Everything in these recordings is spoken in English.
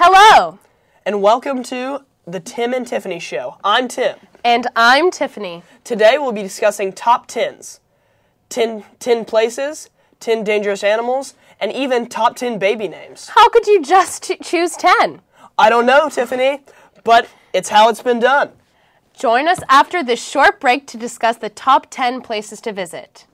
Hello! And welcome to the Tim and Tiffany Show. I'm Tim. And I'm Tiffany. Today we'll be discussing top 10s. 10 places, 10 dangerous animals, and even top 10 baby names. How could you just choose 10? I don't know, Tiffany, but it's how it's been done. Join us after this short break to discuss the top 10 places to visit.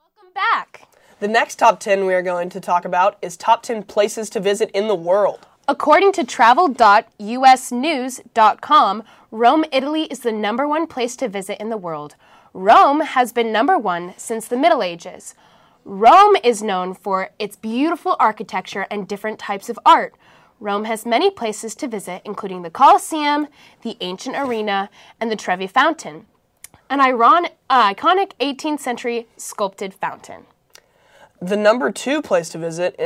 Welcome back. The next top 10 we are going to talk about is top 10 places to visit in the world. According to travel.usnews.com, Rome, Italy is the #1 place to visit in the world. Rome has been #1 since the Middle Ages. Rome is known for its beautiful architecture and different types of art. Rome has many places to visit, including the Colosseum, the ancient arena, and the Trevi Fountain, an iconic 18th century sculpted fountain. The #2 place to visit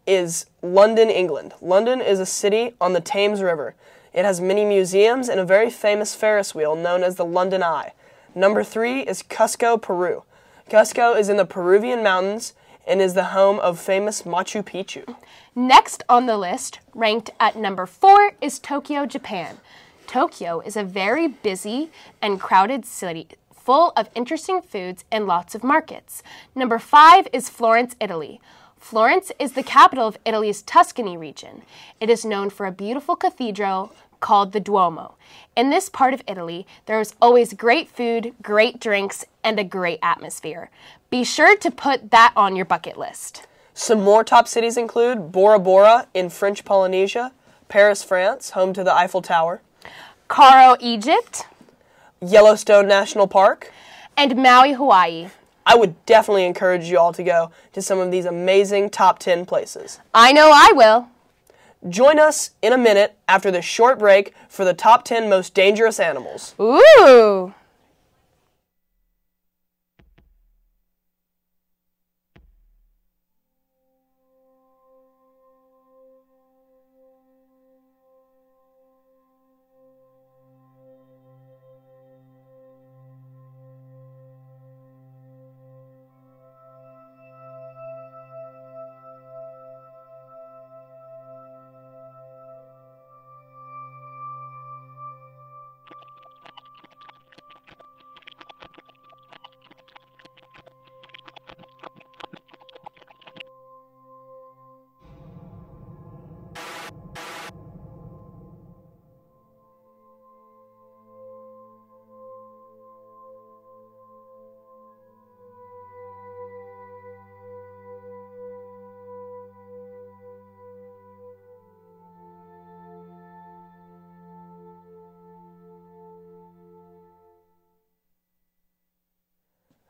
is London, England. London is a city on the Thames River. It has many museums and a very famous Ferris wheel known as the London Eye. #3 is Cusco, Peru. Cusco is in the Peruvian mountains and is the home of famous Machu Picchu. Next on the list, ranked at #4, is Tokyo, Japan. Tokyo is a very busy and crowded city full of interesting foods and lots of markets. #5 is Florence, Italy. Florence is the capital of Italy's Tuscany region. It is known for a beautiful cathedral called the Duomo. In this part of Italy, there is always great food, great drinks, and a great atmosphere. Be sure to put that on your bucket list. Some more top cities include Bora Bora in French Polynesia, Paris, France, home to the Eiffel Tower, Cairo, Egypt, Yellowstone National Park, and Maui, Hawaii. I would definitely encourage you all to go to some of these amazing top 10 places. I know I will. Join us in a minute after this short break for the top 10 most dangerous animals. Ooh!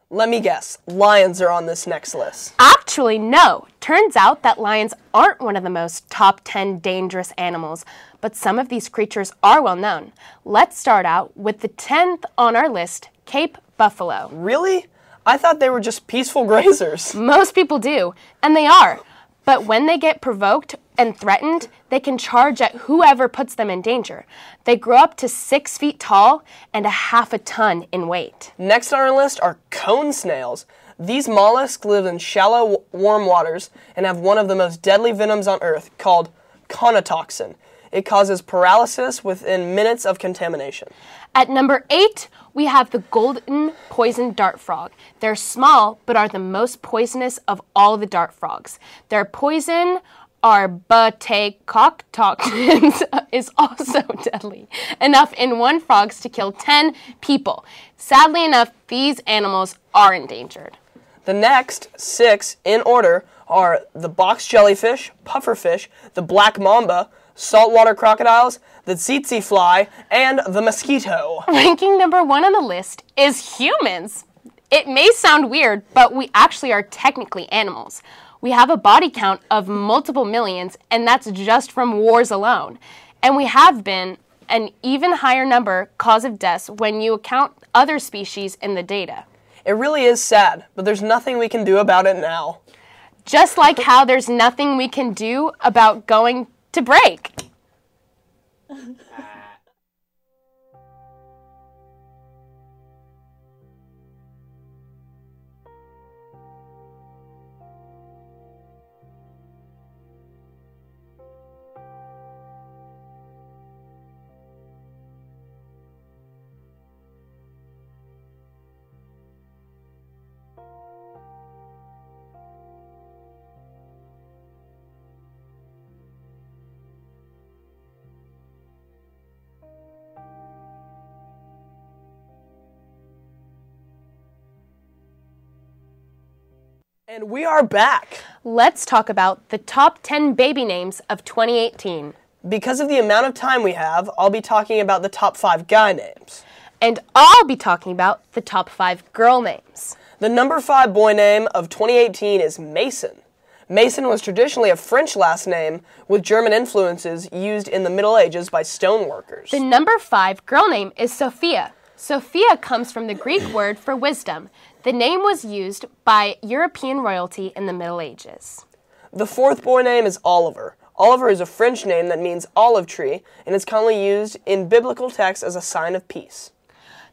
Let me guess, lions are on this next list. Actually, no. Turns out that lions aren't one of the most top 10 dangerous animals, but some of these creatures are well known. Let's start out with the 10th on our list, Cape buffalo. Really? I thought they were just peaceful grazers. Most people do, and they are. But when they get provoked and threatened, they can charge at whoever puts them in danger. They grow up to 6 feet tall and a half a ton in weight. Next on our list are cone snails. These mollusks live in shallow, warm waters and have one of the most deadly venoms on Earth called conotoxin. It causes paralysis within minutes of contamination. At #8, we have the golden poison dart frog. They're small, but are the most poisonous of all the dart frogs. Their poison, arbutecotoxins, is also deadly, enough in one frog to kill 10 people. Sadly enough, these animals are endangered. The next 6 in order are the box jellyfish, pufferfish, the black mamba, saltwater crocodiles, the tsetse fly, and the mosquito. Ranking number 1 on the list is humans. It may sound weird, but we actually are technically animals. We have a body count of multiple millions, and that's just from wars alone. And we have been an even higher number cause of deaths when you account other species in the data. It really is sad, but there's nothing we can do about it now. Just like how there's nothing we can do about going to break. And we are back. Let's talk about the top 10 baby names of 2018. Because of the amount of time we have, I'll be talking about the top 5 guy names. And I'll be talking about the top 5 girl names. The number 5 boy name of 2018 is Mason. Mason was traditionally a French last name with German influences used in the Middle Ages by stoneworkers. The number 5 girl name is Sophia. Sophia comes from the Greek word for wisdom. The name was used by European royalty in the Middle Ages. The 4th boy name is Oliver. Oliver is a French name that means olive tree and is commonly used in biblical texts as a sign of peace.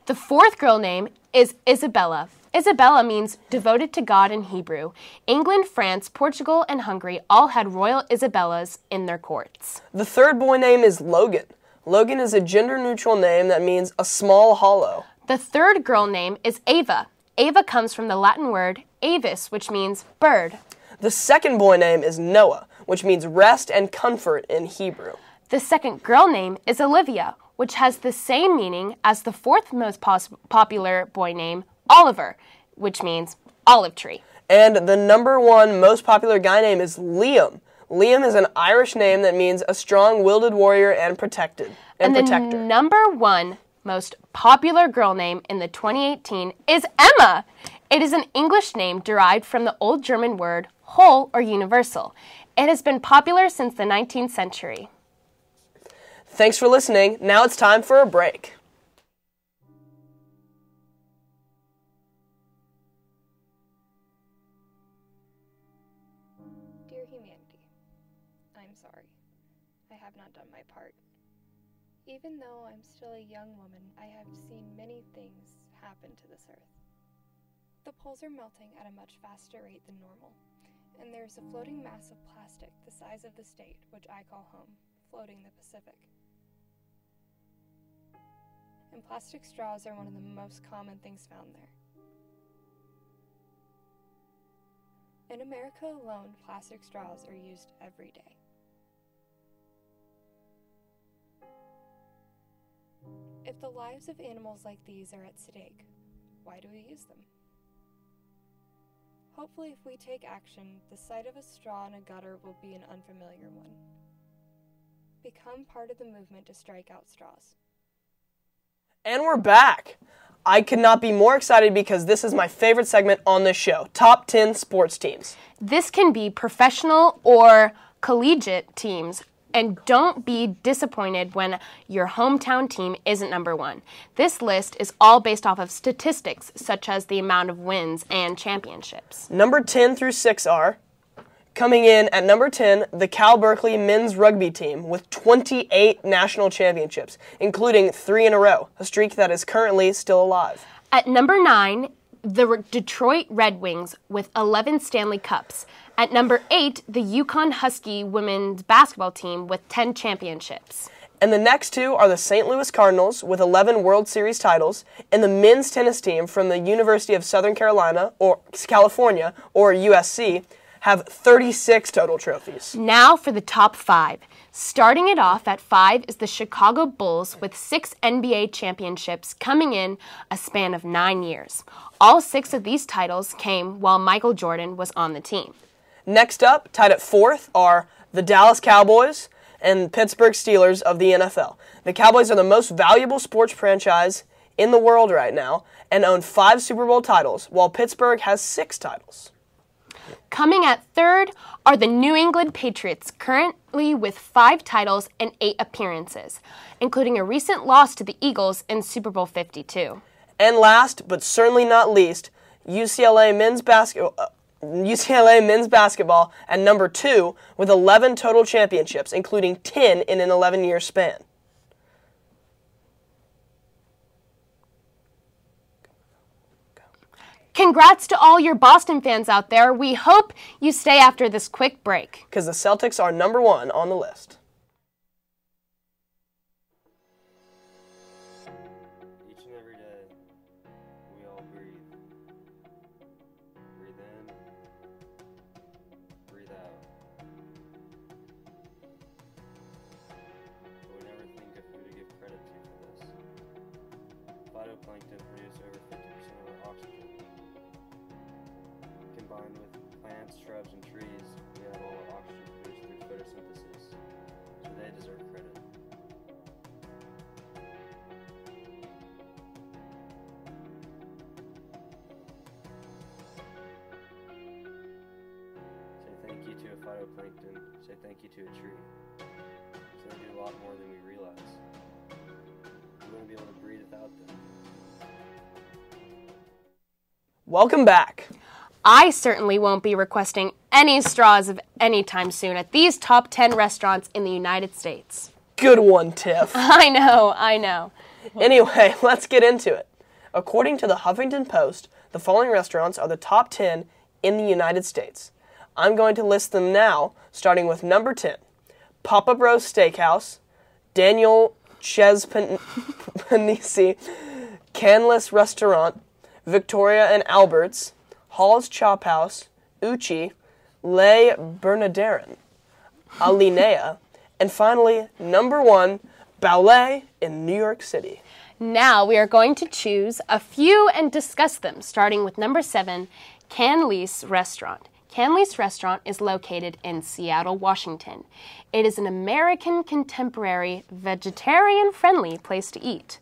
The 4th girl name is Isabella. Isabella means devoted to God in Hebrew. England, France, Portugal, and Hungary all had royal Isabellas in their courts. The 3rd boy name is Logan. Logan is a gender-neutral name that means a small hollow. The 3rd girl name is Ava. Ava comes from the Latin word avis, which means bird. The 2nd boy name is Noah, which means rest and comfort in Hebrew. The 2nd girl name is Olivia, which has the same meaning as the 4th most popular boy name, Oliver, which means olive tree. And the number 1 most popular guy name is Liam. Liam is an Irish name that means a strong-willed warrior and protector. The number 1 most popular girl name in the 2018 is Emma. It is an English name derived from the Old German word whole or universal. It has been popular since the 19th century. Thanks for listening. Now it's time for a break. Dear humanity, I'm sorry. I have not done my part. Even though I'm still a young woman, I have seen many things happen to this earth. The poles are melting at a much faster rate than normal, and there's a floating mass of plastic the size of the state, which I call home, floating the Pacific. And plastic straws are one of the most common things found there. In America alone, plastic straws are used every day. If the lives of animals like these are at stake, why do we use them? Hopefully, if we take action, the sight of a straw in a gutter will be an unfamiliar one. Become part of the movement to strike out straws. And we're back. I could not be more excited because this is my favorite segment on this show, Top 10 Sports Teams. This can be professional or collegiate teams, and don't be disappointed when your hometown team isn't number 1. This list is all based off of statistics, such as the amount of wins and championships. Number 10 through 6 are, coming in at number 10, the Cal Berkeley men's rugby team with 28 national championships, including 3 in a row, a streak that is currently still alive. At number 9, the Detroit Red Wings with 11 Stanley Cups. At number 8, the Yukon Husky women's basketball team with 10 championships. And the next 2 are the St. Louis Cardinals with 11 World Series titles, and the men's tennis team from the University of Southern Carolina, or California, or USC, have 36 total trophies. Now for the top 5. Starting it off at 5 is the Chicago Bulls with 6 NBA championships coming in a span of 9 years. All 6 of these titles came while Michael Jordan was on the team. Next up, tied at 4th, are the Dallas Cowboys, and Pittsburgh Steelers of the NFL. The Cowboys are the most valuable sports franchise in the world right now and own 5 Super Bowl titles, while Pittsburgh has 6 titles. Coming at third are the New England Patriots, currently with 5 titles and 8 appearances, including a recent loss to the Eagles in Super Bowl 52. And last, but certainly not least, UCLA men's basketball at number 2 with 11 total championships, including 10 in an 11-year span. Congrats to all your Boston fans out there. We hope you stay after this quick break. Because the Celtics are number 1 on the list. Each and every day, we all breathe. Breathe in, breathe out. But we never think of who to give credit to for this. Phytoplankton produce over 50% of our oxygen. Combined with plants, shrubs, and trees, we have all our oxygen produced through photosynthesis, so they deserve credit. Say thank you to a phytoplankton, say thank you to a tree. So they do a lot more than we realize. We wouldn't be able to breathe without them. Welcome back. I certainly won't be requesting any straws of any time soon at these top 10 restaurants in the United States. Good one, Tiff. I know. Anyway, let's get into it. According to the Huffington Post, the following restaurants are the top 10 in the United States. I'm going to list them now, starting with number 10. Papa Bros Steakhouse, Daniel Chespanisi, Canless Restaurant, Victoria and Albert's, Hall's Chop House, Uchi, Le Bernardin, Alinea, and finally, number 1, Ballet in New York City. Now we are going to choose a few and discuss them, starting with number 7, Canless Restaurant. Canless Restaurant is located in Seattle, Washington. It is an American contemporary, vegetarian-friendly place to eat.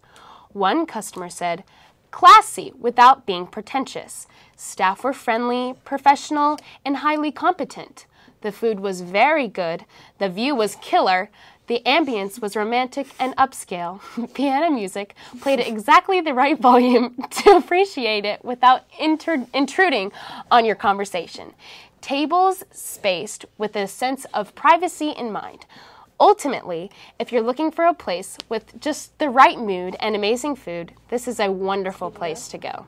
One customer said, "Classy without being pretentious. Staff were friendly, professional, and highly competent. The food was very good. The view was killer. The ambience was romantic and upscale. Piano music played at exactly the right volume to appreciate it without intruding on your conversation. Tables spaced with a sense of privacy in mind. Ultimately, if you're looking for a place with just the right mood and amazing food, this is a wonderful place to go."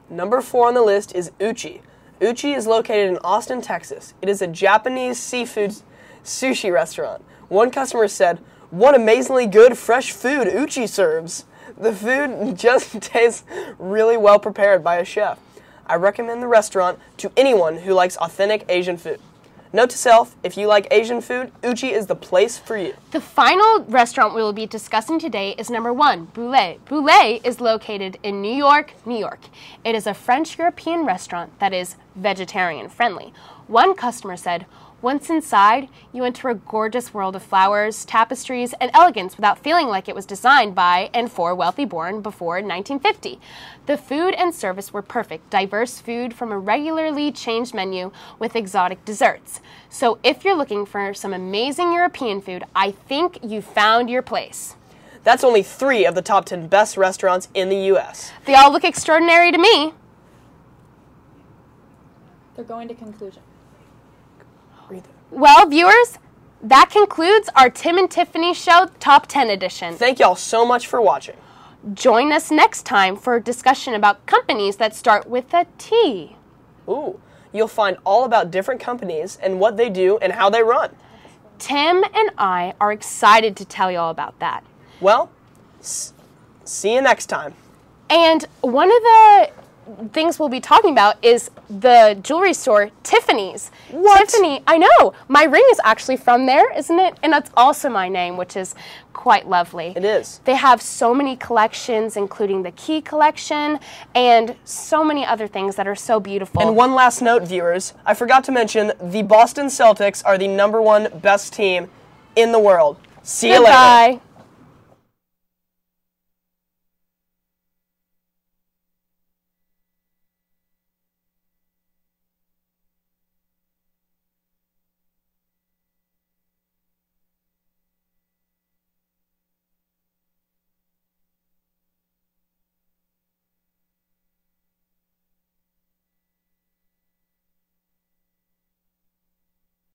Number 4 on the list is Uchi. Uchi is located in Austin, Texas. It is a Japanese seafood sushi restaurant. One customer said, "What amazingly good fresh food Uchi serves. The food just tastes really well prepared by a chef. I recommend the restaurant to anyone who likes authentic Asian food." Note to self, if you like Asian food, Uchi is the place for you. The final restaurant we will be discussing today is number 1, Boulet. Boulet is located in New York, New York. It is a French-European restaurant that is vegetarian-friendly. One customer said, "Once inside, you enter a gorgeous world of flowers, tapestries, and elegance without feeling like it was designed by and for wealthy born before 1950. The food and service were perfect, diverse food from a regularly changed menu with exotic desserts. So if you're looking for some amazing European food, I think you found your place." That's only 3 of the top 10 best restaurants in the U.S. They all look extraordinary to me. They're going to conclusion. Well, viewers, that concludes our Tim and Tiffany Show Top 10 edition. Thank y'all so much for watching. Join us next time for a discussion about companies that start with a T. Ooh, you'll find all about different companies and what they do and how they run. Tim and I are excited to tell you all about that. Well, see you next time. And one of the things we'll be talking about is the jewelry store Tiffany's. What? Tiffany, I know. My ring is actually from there, isn't it? And that's also my name, which is quite lovely. It is. They have so many collections, including the key collection and so many other things that are so beautiful. And one last note, viewers. I forgot to mention, the Boston Celtics are the #1 best team in the world. See you later. Goodbye.